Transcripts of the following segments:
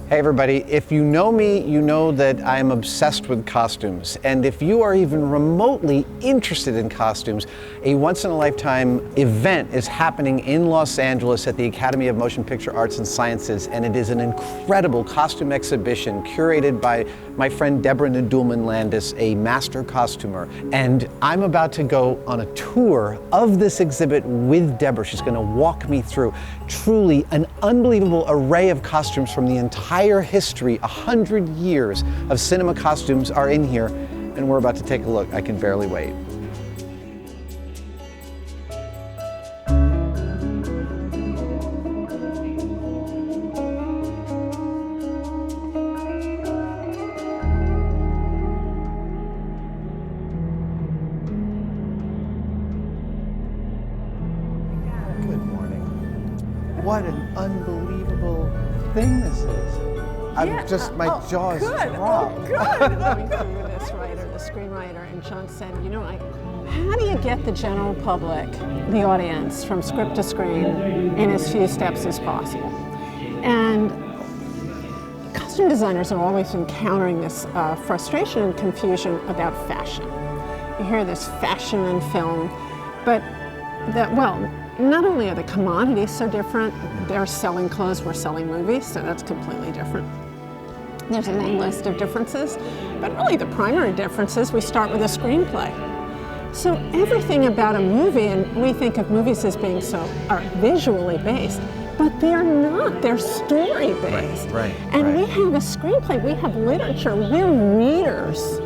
Hey everybody, if you know me, you know that I'm obsessed with costumes. And if you are even remotely interested in costumes, a once-in-a-lifetime event is happening in Los Angeles at the Academy of Motion Picture Arts and Sciences, and it is an incredible costume exhibition curated by my friend Deborah Nadoolman Landis, a master costumer. And I'm about to go on a tour of this exhibit with Deborah. She's going to walk me through truly an unbelievable array of costumes from the entire history. 100 years of cinema costumes are in here, and we're about to take a look. I can barely wait. Good morning. What an unbelievable thing this is. My jaw is dropped. Good. Going through this writer, the screenwriter, and John said, how do you get the general public, the audience, from script to screen in as few steps as possible? And costume designers are always encountering this frustration and confusion about fashion. You hear this fashion in film, but not only are the commodities so different, they're selling clothes, we're selling movies, so that's completely different. There's a long list of differences, but really the primary difference is we start with a screenplay. So everything about a movie, and we think of movies as being are visually based, but they're not, they're story based. Right. We have a screenplay, we have literature, we're readers.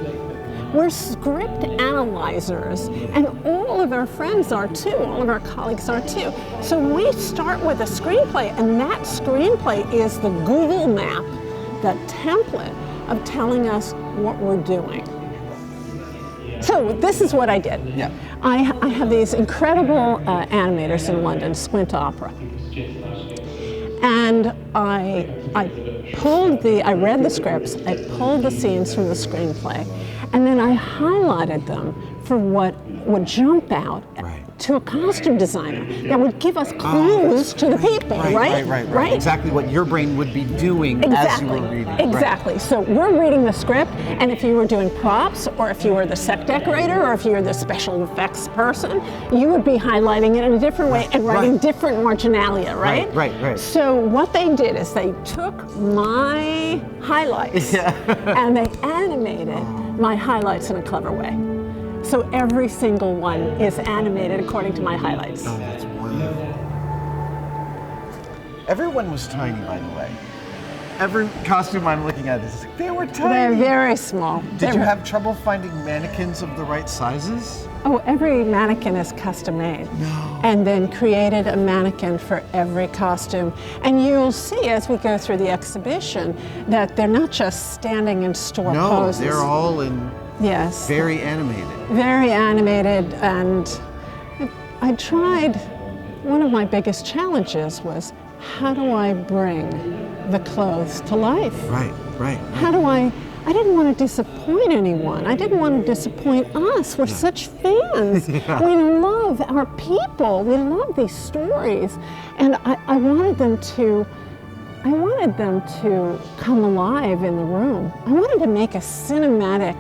We're script analyzers, and all of our friends are too, all of our colleagues are too. So we start with a screenplay, and that screenplay is the Google map, the template of telling us what we're doing. So this is what I did. Yeah. I have these incredible animators in London, Squint Opera. And I read the scripts, I pulled the scenes from the screenplay, and then I highlighted them for what would jump out to a costume designer that would give us clues to the people, right? Exactly what your brain would be doing as you were reading. Exactly. So we're reading the script, and if you were doing props, or if you were the set decorator, or if you were the special effects person, you would be highlighting it in a different way and writing different marginalia, right? Right. So what they did is they took my highlights and they animated my highlights in a clever way. So every single one is animated according to my highlights. Oh, that's wonderful. Everyone was tiny, by the way. Every costume I'm looking at they were tiny. They're very small. Did you have trouble finding mannequins of the right sizes? Oh, every mannequin is custom made. No. And then created a mannequin for every costume. And you'll see as we go through the exhibition that they're not just standing in store poses. No, they're all in very animated. Very animated, and I tried, one of my biggest challenges was, how do I bring the clothes to life? Right. How do I didn't want to disappoint anyone. I didn't want to disappoint us. We're such fans. We love our people. We love these stories. And I wanted them to come alive in the room. I wanted to make a cinematic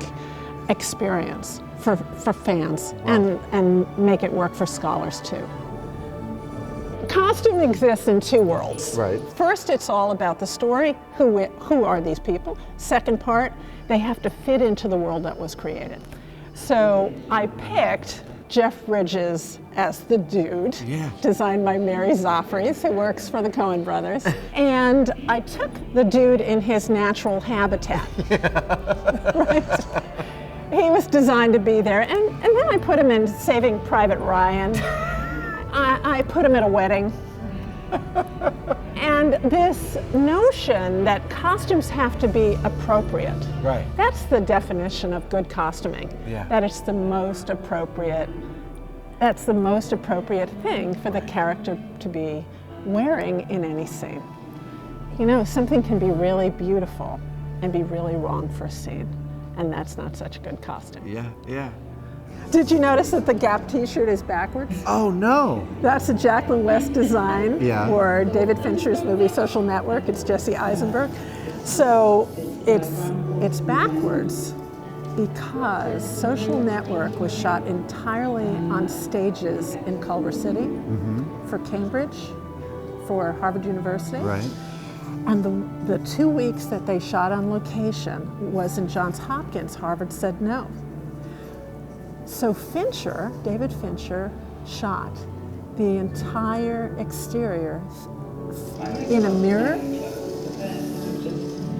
experience for fans and make it work for scholars too. Costume exists in two worlds. Right. First, it's all about the story. Who are these people? Second part, they have to fit into the world that was created. So I picked Jeff Bridges as the dude, designed by Mary Zoffres, who works for the Coen brothers. And I took the dude in his natural habitat. Right? He was designed to be there. And then I put him in Saving Private Ryan. I put him at a wedding. And this notion that costumes have to be appropriate. Right. That's the definition of good costuming. Yeah. That it's the most appropriate. That's the most appropriate thing for the character to be wearing in any scene. Something can be really beautiful and be really wrong for a scene. And that's not such a good costume. Yeah. Did you notice that the Gap t-shirt is backwards? Oh, no. That's a Jacqueline West design Yeah. for David Fincher's movie Social Network. It's Jesse Eisenberg. So it's backwards because Social Network was shot entirely on stages in Culver City for Cambridge, for Harvard University. Right. And the 2 weeks that they shot on location was in Johns Hopkins. Harvard said no. So David Fincher, shot the entire exterior in a mirror.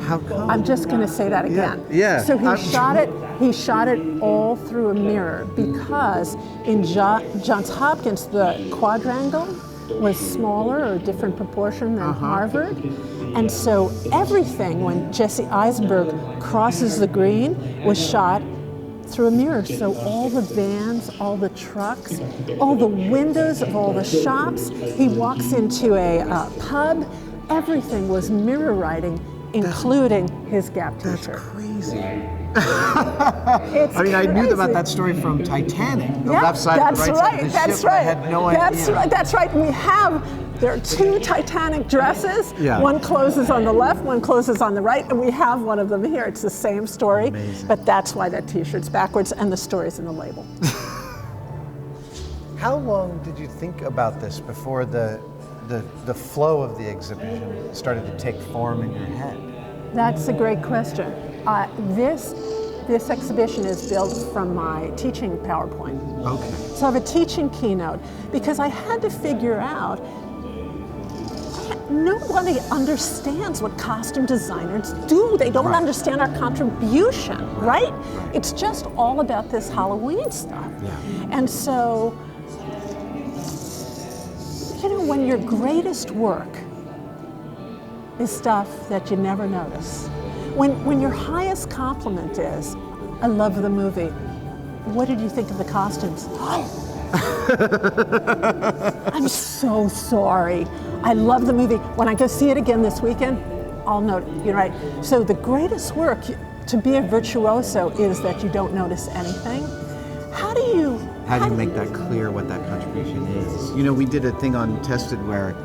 How come? I'm just going to say that again. Yeah. So he shot it all through a mirror because in Johns Hopkins the quadrangle was smaller or a different proportion than Harvard. And so everything when Jesse Eisenberg crosses the green was shot through a mirror. So all the vans, all the trucks, all the windows of all the shops, he walks into a pub, everything was mirror writing, including his Gap t-shirt. That's crazy. I mean, I knew about that story from Titanic. The left side and the right side of the that's ship. right. I had no idea. That's right. There are two Titanic dresses. Yeah. One closes on the left, one closes on the right, and we have one of them here. It's the same story, Amazing. but that's why that t-shirt's backwards and the story's in the label. How long did you think about this before the flow of the exhibition started to take form in your head? That's a great question. This exhibition is built from my teaching PowerPoint. Okay. So I have a teaching keynote because I had to figure out nobody understands what costume designers do. They don't understand our contribution, right? It's just all about this Halloween stuff. Yeah. And so, when your greatest work is stuff that you never notice, when your highest compliment is, I love the movie, what did you think of the costumes? I'm so sorry. I love the movie. When I go see it again this weekend, I'll note, you're right. So the greatest work to be a virtuoso is that you don't notice anything. How do you make that clear what that contribution is? We did a thing on Tested where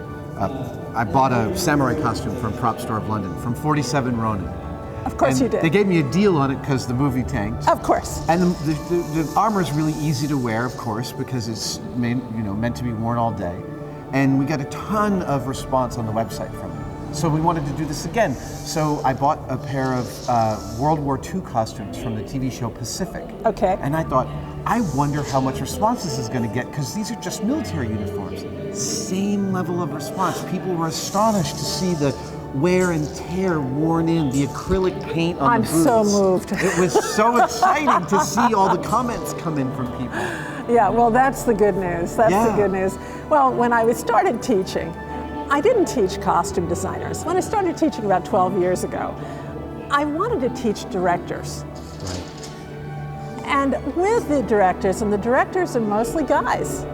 I bought a samurai costume from Prop Store of London, from 47 Ronin. Of course you did. They gave me a deal on it because the movie tanked. Of course. And the armor is really easy to wear, of course, because it's meant to be worn all day. And we got a ton of response on the website from it. So we wanted to do this again. So I bought a pair of World War II costumes from the TV show Pacific. Okay. And I thought, I wonder how much response this is going to get, because these are just military uniforms. Same level of response. People were astonished to see the wear and tear worn in, the acrylic paint on the boots. I'm so moved. It was so exciting to see all the comments come in from people. Yeah, well, that's the good news. That's the good news. Well, when I started teaching, I didn't teach costume designers. When I started teaching about 12 years ago, I wanted to teach directors. Right. And with the directors, and the directors are mostly guys.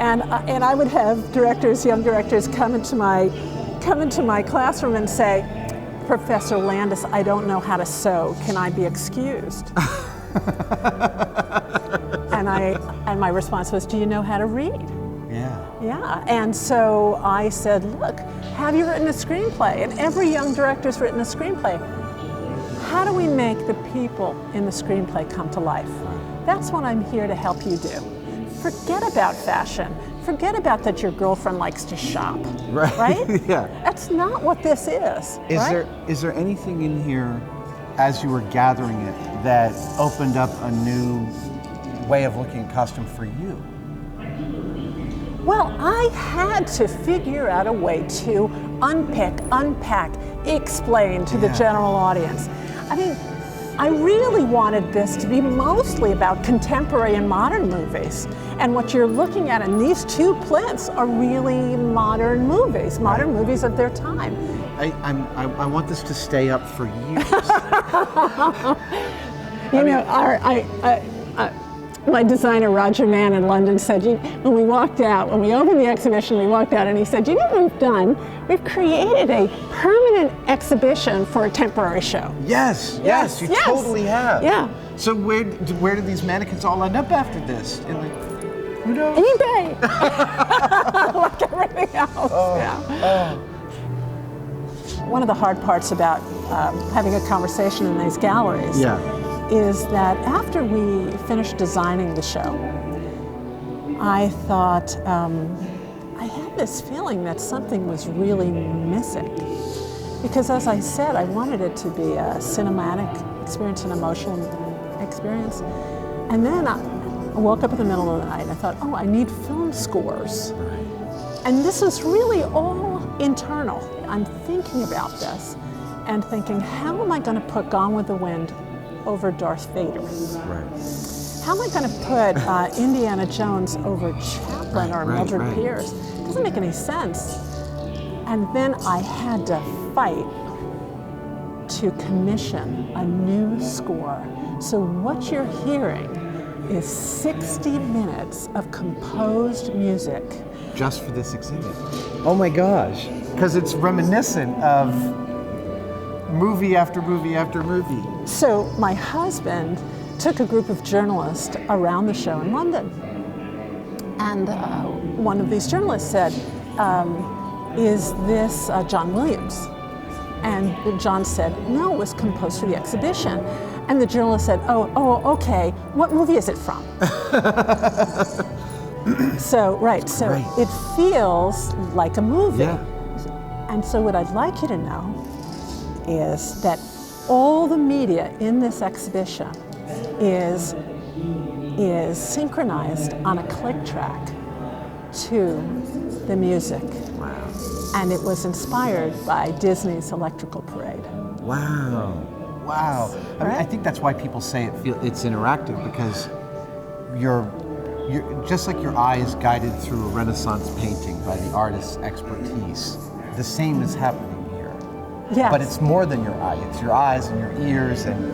And I would have young directors come into my classroom and say, Professor Landis, I don't know how to sew. Can I be excused? and my response was, do you know how to read? Yeah. Yeah, and so I said, look, have you written a screenplay? And every young director's written a screenplay. How do we make the people in the screenplay come to life? That's what I'm here to help you do. Forget about fashion. Forget about that your girlfriend likes to shop, right? Yeah. That's not what this is. Is there anything in here, as you were gathering it, that opened up a new way of looking at costume for you? Well, I had to figure out a way to unpack, explain to the general audience. I mean, I really wanted this to be mostly about contemporary and modern movies. And what you're looking at in these two plinths are really modern movies of their time. I want this to stay up for years. My designer, Roger Mann in London, said, when we opened the exhibition, we walked out and he said, you know what we've done? We've created a permanent exhibition for a temporary show. Yes, you totally have. Yeah. So where did these mannequins all end up after this? Who knows? eBay. Like everything else. one of the hard parts about having a conversation in these galleries is that after we finished designing the show, I thought, I had this feeling that something was really missing. Because as I said, I wanted it to be a cinematic experience, an emotional experience. And then I woke up in the middle of the night and I thought, oh, I need film scores. And this is really all internal. I'm thinking about this and thinking, how am I going to put Gone with the Wind over Darth Vader? How am I going to put Indiana Jones over Chaplin or Mildred Pierce? It doesn't make any sense. And then I had to fight to commission a new score. So what you're hearing is 60 minutes of composed music. Just for this exhibit. Oh my gosh. Because it's reminiscent of movie after movie after movie. So my husband took a group of journalists around the show in London. And one of these journalists said, is this John Williams? And John said, no, it was composed for the exhibition. And the journalist said, oh, okay, what movie is it from? So it feels like a movie. And so what I'd like you to know is that all the media in this exhibition is synchronized on a click track to the music. Wow. And it was inspired by Disney's Electrical Parade. Wow. Wow. I mean, I think that's why people say it's interactive, because you're just like your eye is guided through a Renaissance painting by the artist's expertise. The same is happening here. Yes. But it's more than your eye. It's your eyes and your ears and...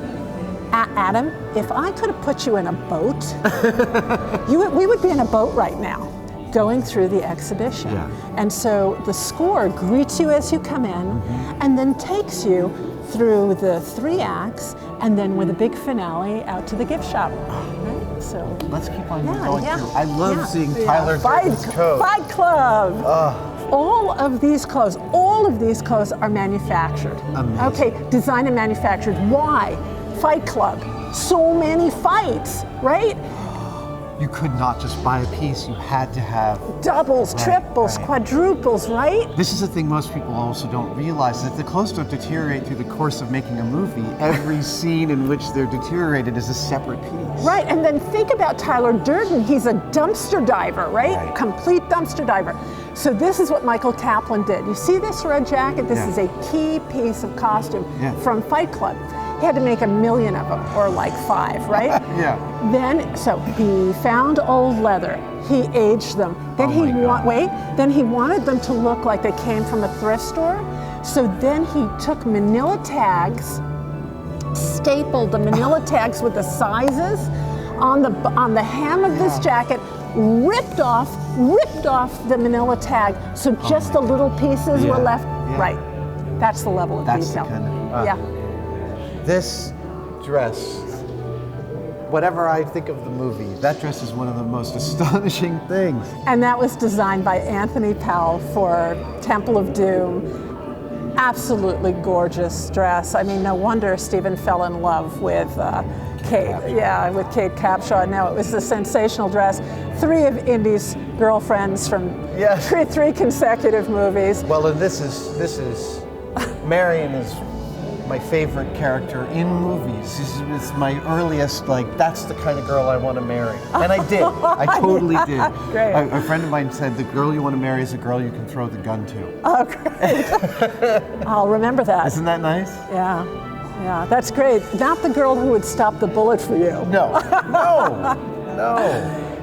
Adam, if I could have put you in a boat, we would be in a boat right now, going through the exhibition. And so the score greets you as you come in, and then takes you through the 3 acts, and then with a big finale out to the gift shop. Right? So let's keep on going through. I love seeing Tyler Durden's coat. Fight Club. All of these clothes are manufactured. Amazing. Okay, designed and manufactured. Why? Fight Club. So many fights, right? You could not just buy a piece, you had to have doubles, triples, quadruples, right? This is the thing most people also don't realize, that the clothes don't deteriorate through the course of making a movie. Every scene in which they're deteriorated is a separate piece. Right, and then think about Tyler Durden. He's a dumpster diver, right? Complete dumpster diver. So this is what Michael Kaplan did. You see this red jacket? This is a key piece of costume from Fight Club. He had to make 1 million of them, or like 5, right? Then, so he found old leather. He aged them. Then then he wanted them to look like they came from a thrift store. So then he took manila tags, stapled the manila tags with the sizes on the hem of this jacket, ripped off the manila tag, so just the little pieces were left. Right. That's the level of detail. The kind of, This dress, whatever I think of the movie, that dress is one of the most astonishing things. And that was designed by Anthony Powell for Temple of Doom. Absolutely gorgeous dress. I mean, no wonder Stephen fell in love with Kate. With Kate Capshaw. No, it was a sensational dress. 3 of Indy's girlfriends from 3 consecutive movies. Well, and this is Marion is my favorite character in movies. It's my earliest, that's the kind of girl I want to marry. And I did. I totally did. Great. A friend of mine said, the girl you want to marry is a girl you can throw the gun to. Oh, great. I'll remember that. Isn't that nice? Yeah, that's great. Not the girl who would stop the bullet for you. No.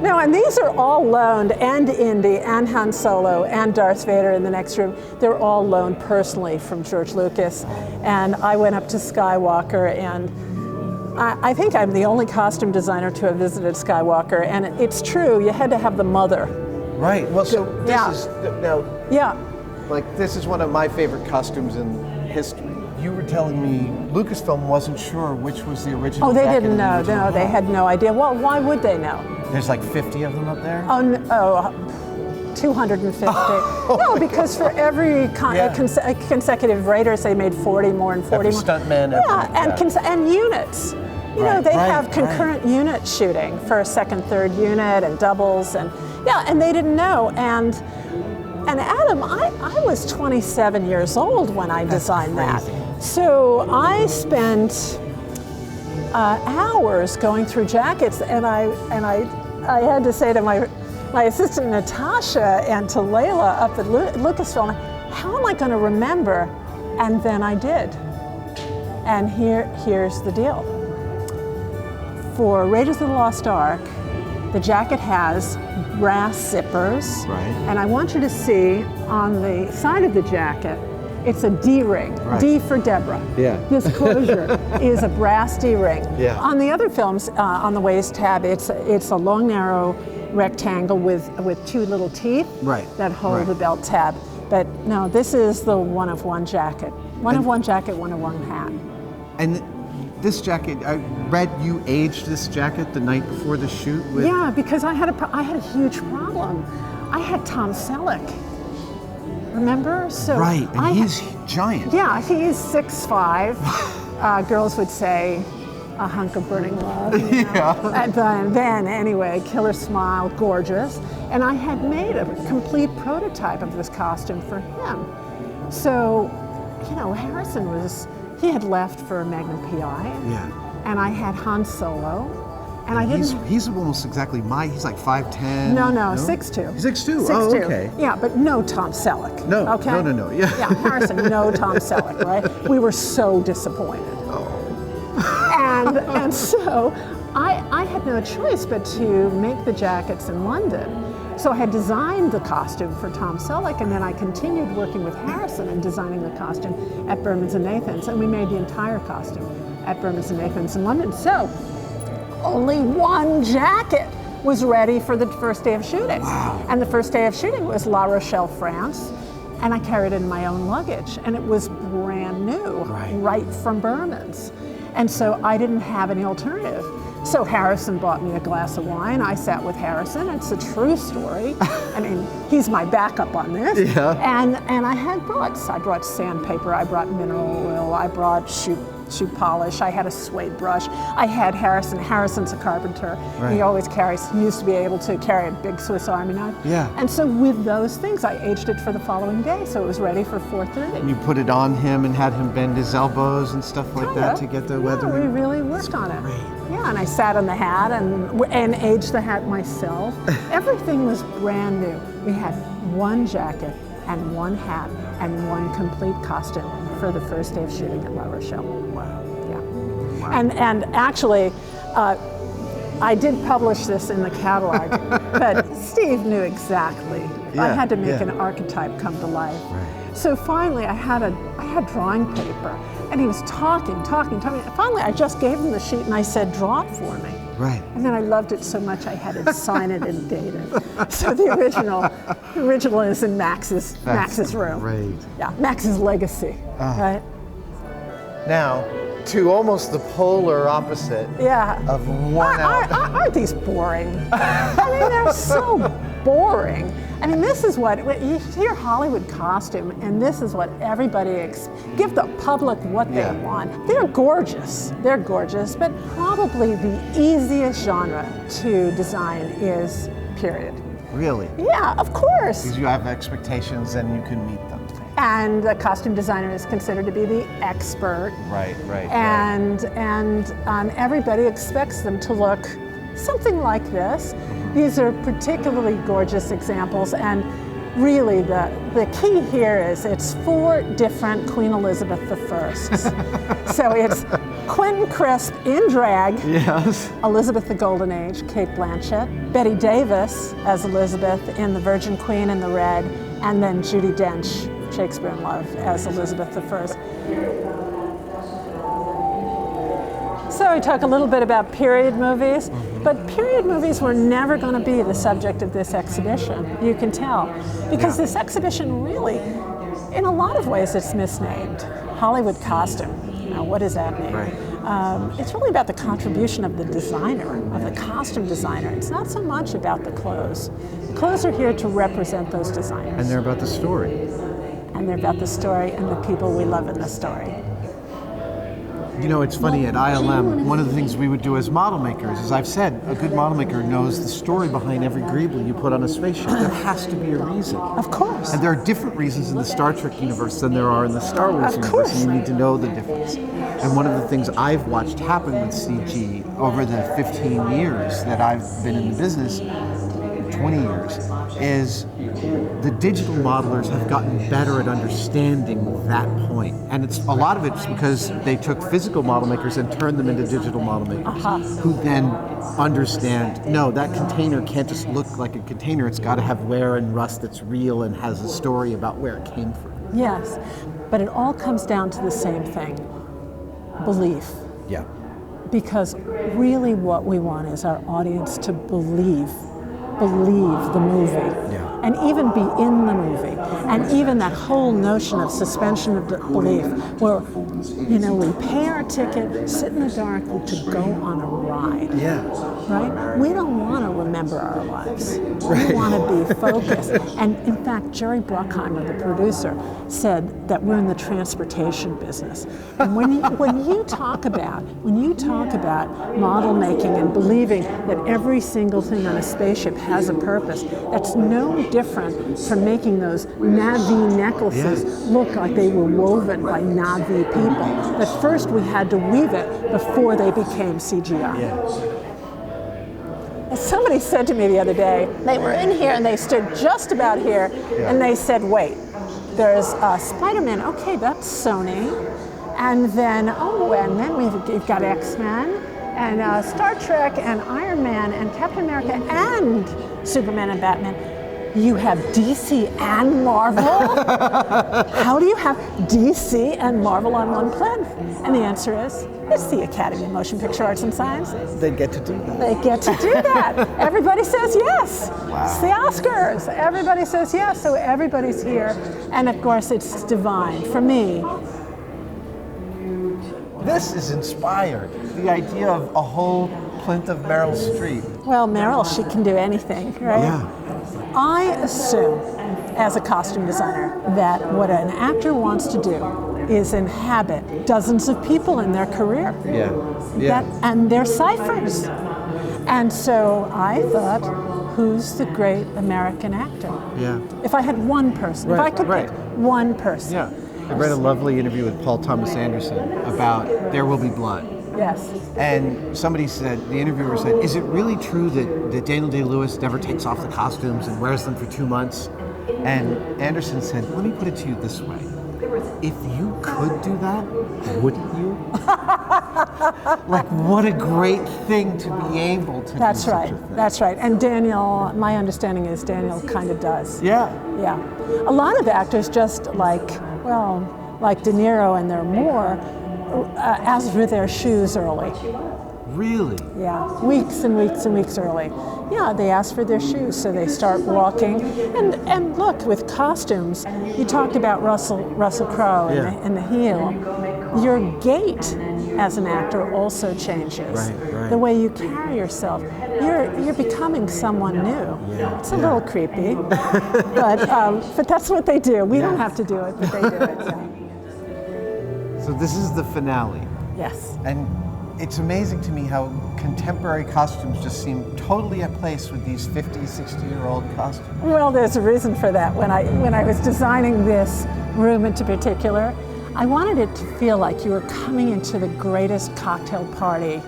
No, and these are all loaned, and Indy, and Han Solo, and Darth Vader in the next room. They're all loaned personally from George Lucas. And I went up to Skywalker, and I think I'm the only costume designer to have visited Skywalker. And it's true, you had to have the mother. Right. Well, so this is now. This is one of my favorite costumes in history. You were telling me Lucasfilm wasn't sure which was the original. Oh, they didn't know. No, they had no idea. Well, why would they know? There's 50 of them up there? Oh, no, 250. No, because for every consecutive Raiders, they made 40 more and 40 every more. Stuntman, And units. You know, they have concurrent unit shooting for a second, third unit and doubles, and they didn't know. And Adam, I was 27 years old when I designed that. So I spent hours going through jackets, and I had to say to my assistant Natasha and to Layla up at Lucasfilm, how am I going to remember? And then I did. And here's the deal. For Raiders of the Lost Ark, the jacket has brass zippers, and I want you to see on the side of the jacket, it's a D-ring, D for Deborah. This closure is a brass D-ring. On the other films, on the waist tab, it's a long, narrow rectangle with two little teeth that hold the belt tab. But no, this is the one-of-one jacket. One-of-one jacket, one-of-one hat. And this jacket, I read you aged this jacket the night before the shoot with... Yeah, because I had a huge problem. I had Tom Selleck. Remember? So and he's giant. Yeah, he's 6'5". Girls would say a hunk of burning love. You know? And then anyway, killer smile, gorgeous. And I had made a complete prototype of this costume for him. So, you know, Harrison he had left for Magnum PI. And I had Han Solo. And I didn't. He's almost exactly he's like 5'10". No, 6'2". He's 6'2". Oh, okay. Yeah, but no Tom Selleck. No, okay? no. Yeah. Yeah, Harrison, no Tom Selleck, right? We were so disappointed. And so I had no choice but to make the jackets in London. So I had designed the costume for Tom Selleck, and then I continued working with Harrison and designing the costume at Bermans and Nathans, and we made the entire costume at Bermans and Nathans in London. So only one jacket was ready for the first day of shooting. Wow. And the first day of shooting was La Rochelle, France, and I carried it in my own luggage, and it was brand new, right from Bermans. And so I didn't have any alternative. So Harrison bought me a glass of wine. I sat with Harrison. It's a true story. I mean, he's my backup on this. And I brought sandpaper, I brought mineral oil, I brought shoe polish, I had a suede brush. I had Harrison's a carpenter. He used to be able to carry a big Swiss Army knife. And so with those things, I aged it for the following day, so it was ready for 4:30. You put it on him and had him bend his elbows and stuff like that to get the weather. We really worked on it. Yeah, and I sat on the hat and aged the hat myself. Everything was brand new. We had one jacket and one hat and one complete costume for the first day of shooting at La Rochelle. And actually, I did publish this in the catalog, but Steve knew exactly. I had to make an archetype come to life. So finally, I had drawing paper, and he was talking. Finally, I just gave him the sheet, and I said, "Draw it for me." And then I loved it so much, I had to sign it and date it. So the original is in Max's room. Yeah, Max's legacy. Right. Now, to almost the polar opposite of worn out. Aren't these boring? I mean, they're so boring. I mean, this is what, you hear Hollywood costume, and this is what everybody, give the public what they want. They're gorgeous, but probably the easiest genre to design is period. Really? Yeah, of course. Because you have expectations and you can meet them. And the costume designer is considered to be the expert. Right. And everybody expects them to look something like this. These are particularly gorgeous examples, and really the key here is it's 4 different Queen Elizabeth I. So it's Quentin Crisp in drag, Elizabeth the Golden Age, Kate Blanchett, Bette Davis as Elizabeth in The Virgin Queen in the red, and then Judi Dench, Shakespeare in Love, as Elizabeth I. So we talk a little bit about period movies, but period movies were never going to be the subject of this exhibition, you can tell, because this exhibition really, in a lot of ways, it's misnamed. Hollywood costume, what does that mean? It's really about the contribution of the designer, of the costume designer. It's not so much about the clothes. The clothes are here to represent those designers. And they're about the story. And they're about the story and the people we love in the story. You know, it's funny, at ILM, one of the things we would do as model makers, as I've said, a good model maker knows the story behind every greeble you put on a spaceship. There has to be a reason. Of course. And there are different reasons in the Star Trek universe than there are in the Star Wars universe, and you need to know the difference. And one of the things I've watched happen with CG over the 15 years that I've been in the business, 20 years, is the digital modelers have gotten better at understanding that point. And it's a lot of it's because they took physical model makers and turned them into digital model makers, who then understand, no, that container can't just look like a container, it's got to have wear and rust that's real and has a story about where it came from. Yes, but it all comes down to the same thing, belief. Yeah. Because really what we want is our audience to believe the movie, and even be in the movie, and even that whole notion of suspension of belief, where, you know, we pay our ticket, sit in the dark to go on a ride. Yeah. Right? We don't want to remember our lives. We want to be focused. And in fact, Jerry Bruckheimer, the producer, said that we're in the transportation business. And when you talk about model making and believing that every single thing on a spaceship has a purpose, that's no different from making those Na'vi necklaces look like they were woven by Na'vi people. But first we had to weave it before they became CGI. Yeah. Somebody said to me the other day, they were in here and they stood just about here, and they said, wait, there's Spider-Man, okay, that's Sony, and then we've got X-Men, and Star Trek, and Iron Man, and Captain America, and Superman and Batman. You have DC and Marvel? How do you have DC and Marvel on one plan? And the answer is, it's the Academy of Motion Picture Arts and Science. They get to do that. They get to do that. Everybody says yes. Wow. It's the Oscars. Everybody says yes, so everybody's here. And of course, it's divine. For me, this is inspired. The idea of a whole plinth of Meryl Streep. well, Meryl, she can do anything, right? Yeah. I assume, as a costume designer, that what an actor wants to do is inhabit dozens of people in their career. And their ciphers. And so I thought, who's the great American actor? Yeah. If I had one person, if I could pick one person. Yeah. I read a lovely interview with Paul Thomas Anderson about There Will Be Blood. Yes. And somebody said, the interviewer said, is it really true that Daniel Day-Lewis never takes off the costumes and wears them for 2 months? And Anderson said, let me put it to you this way. If you could do that, wouldn't you? Like, what a great thing to be able to do such a thing. That's right. And Daniel, my understanding is Daniel kind of does. Yeah. Yeah. A lot of actors just like De Niro and they're more, ask for their shoes early. Really? Yeah, weeks and weeks and weeks early. Yeah, they ask for their shoes, so they start walking. And look, with costumes, you talked about Russell Crowe and the heel. Your gait as an actor also changes. Right. The way you carry yourself. You're becoming someone new. Yeah. It's a little creepy, but that's what they do. We don't have to do it, but they do it. Yeah. So this is the finale. Yes. And it's amazing to me how contemporary costumes just seem totally at place with these 50, 60-year-old costumes. Well, there's a reason for that. When I was designing this room in particular, I wanted it to feel like you were coming into the greatest cocktail party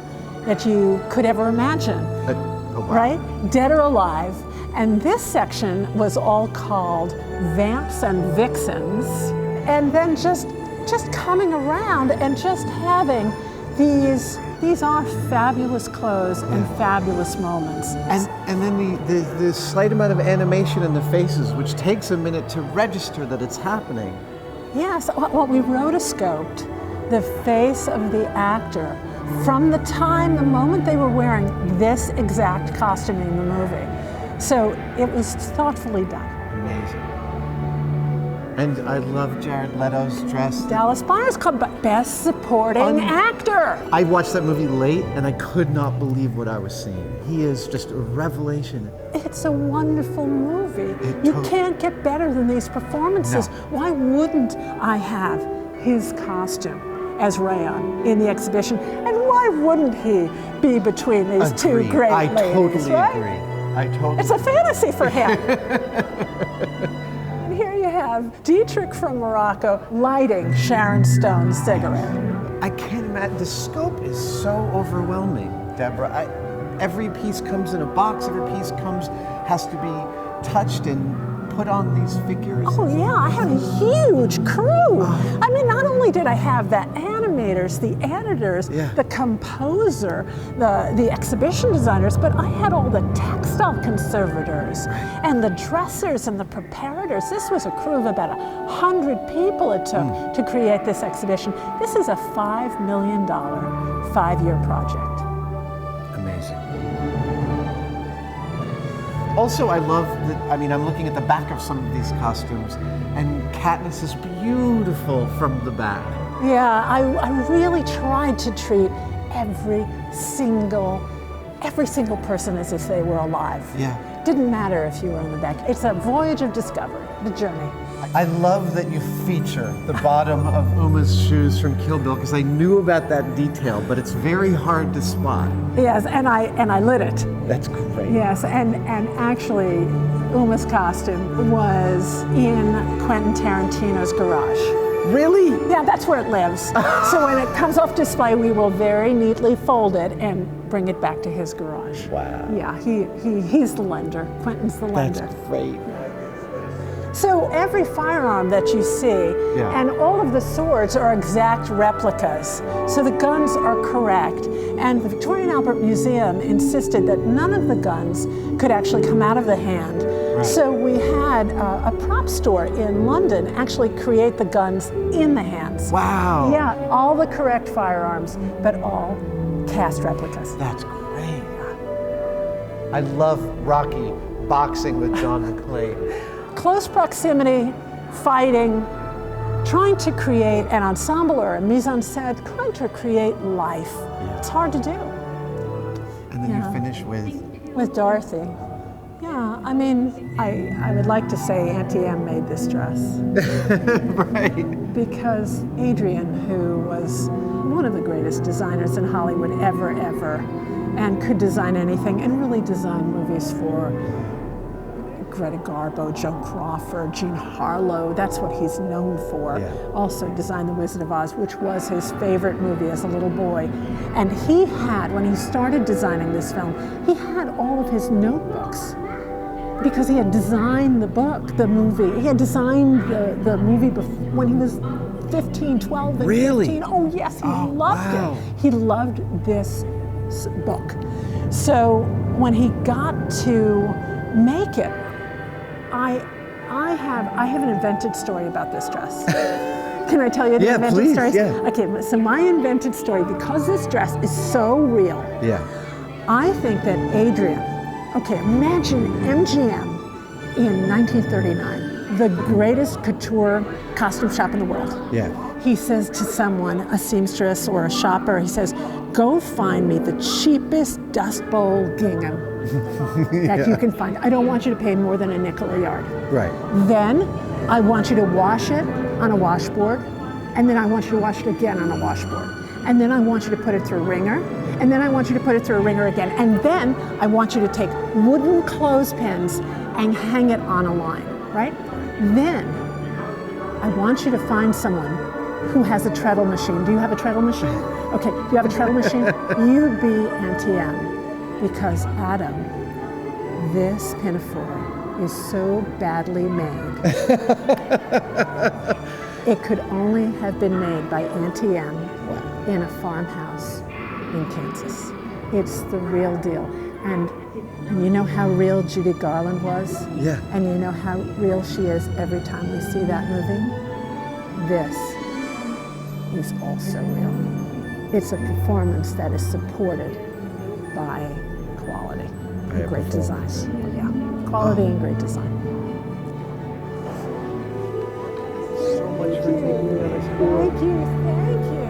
that you could ever imagine, right? Dead or alive. And this section was all called Vamps and Vixens. And then just coming around and just having these are fabulous clothes and fabulous moments. And then the slight amount of animation in the faces, which takes a minute to register that it's happening. Yes, well, we rotoscoped the face of the actor from the moment they were wearing this exact costume in the movie. So it was thoughtfully done. Amazing. And I love Jared Leto's dress. Dallas Buyers Club, but Best Supporting Actor. I watched that movie late and I could not believe what I was seeing. He is just a revelation. It's a wonderful movie. You can't get better than these performances. No. Why wouldn't I have his costume as Rayon in the exhibition? And why wouldn't he be between these two great ladies? I totally right? agree. It's a fantasy for him. And here you have Dietrich from Morocco lighting Sharon Stone's cigarette. I can't imagine, the scope is so overwhelming, Deborah. Every piece comes in a box, every piece has to be touched and put on these figures. Oh yeah, I had a huge crew. I mean, not only did I have the animators, the editors, the composer, the exhibition designers, but I had all the textile conservators and the dressers and the preparators. This was a crew of about 100 people it took to create this exhibition. This is a $5 million 5-year project. Amazing. Also, I love that, I'm looking at the back of some of these costumes, and Katniss is beautiful from the back. Yeah, I really tried to treat every single person as if they were alive. Yeah. Didn't matter if you were in the back. It's a voyage of discovery, the journey. I love that you feature the bottom of Uma's shoes from Kill Bill, because I knew about that detail, but it's very hard to spot. Yes, and I lit it. That's great. Yes, and actually, Uma's costume was in Quentin Tarantino's garage. Really? Yeah, that's where it lives. So when it comes off display, we will very neatly fold it and bring it back to his garage. Wow. Yeah, he's the lender. Quentin's the lender. That's great. So every firearm that you see and all of the swords are exact replicas. So the guns are correct. And the Victoria and Albert Museum insisted that none of the guns could actually come out of the hand. Right. So we had a prop store in London actually create the guns in the hands. Wow. Yeah, all the correct firearms, but all cast replicas. That's great. I love Rocky boxing with John McClane. Close proximity, fighting, trying to create an ensemble or a mise-en-scène, trying to create life. Yeah. It's hard to do. And then you finish with Dorothy. Yeah, I would like to say Auntie Em made this dress. Right. Because Adrian, who was one of the greatest designers in Hollywood ever, and could design anything, and really designed movies for Greta Garbo, Joan Crawford, Jean Harlow, that's what he's known for. Yeah. Also designed The Wizard of Oz, which was his favorite movie as a little boy. And he had, when he started designing this film, he had all of his notebooks because he had designed the book, the movie. He had designed the movie when he was 15, 12, and really? 15. Oh yes, he loved it. He loved this book. So when he got to make it, I have an invented story about this dress. Can I tell you the invented story? Yeah. Okay, so my invented story, because this dress is so real, I think that Adrian, imagine MGM in 1939, the greatest couture costume shop in the world. Yeah. He says to someone, a seamstress or a shopper, he says, go find me the cheapest Dust Bowl gingham that you can find. I don't want you to pay more than a nickel a yard. Right. Then I want you to wash it on a washboard, and then I want you to wash it again on a washboard. And then I want you to put it through a wringer, and then I want you to put it through a wringer again. And then I want you to take wooden clothespins and hang it on a line, right? Then I want you to find someone who has a treadle machine. Do you have a treadle machine? Okay, you have a treadle machine? You be Auntie Em. Because Adam, this pinafore is so badly made. It could only have been made by Auntie Em in a farmhouse in Kansas. It's the real deal. And you know how real Judy Garland was? Yeah. And you know how real she is every time we see that movie? This is also real. It's a performance that is supported by quality and great design. Yeah, quality and great design. much for taking me on this tour. Thank you. Thank you.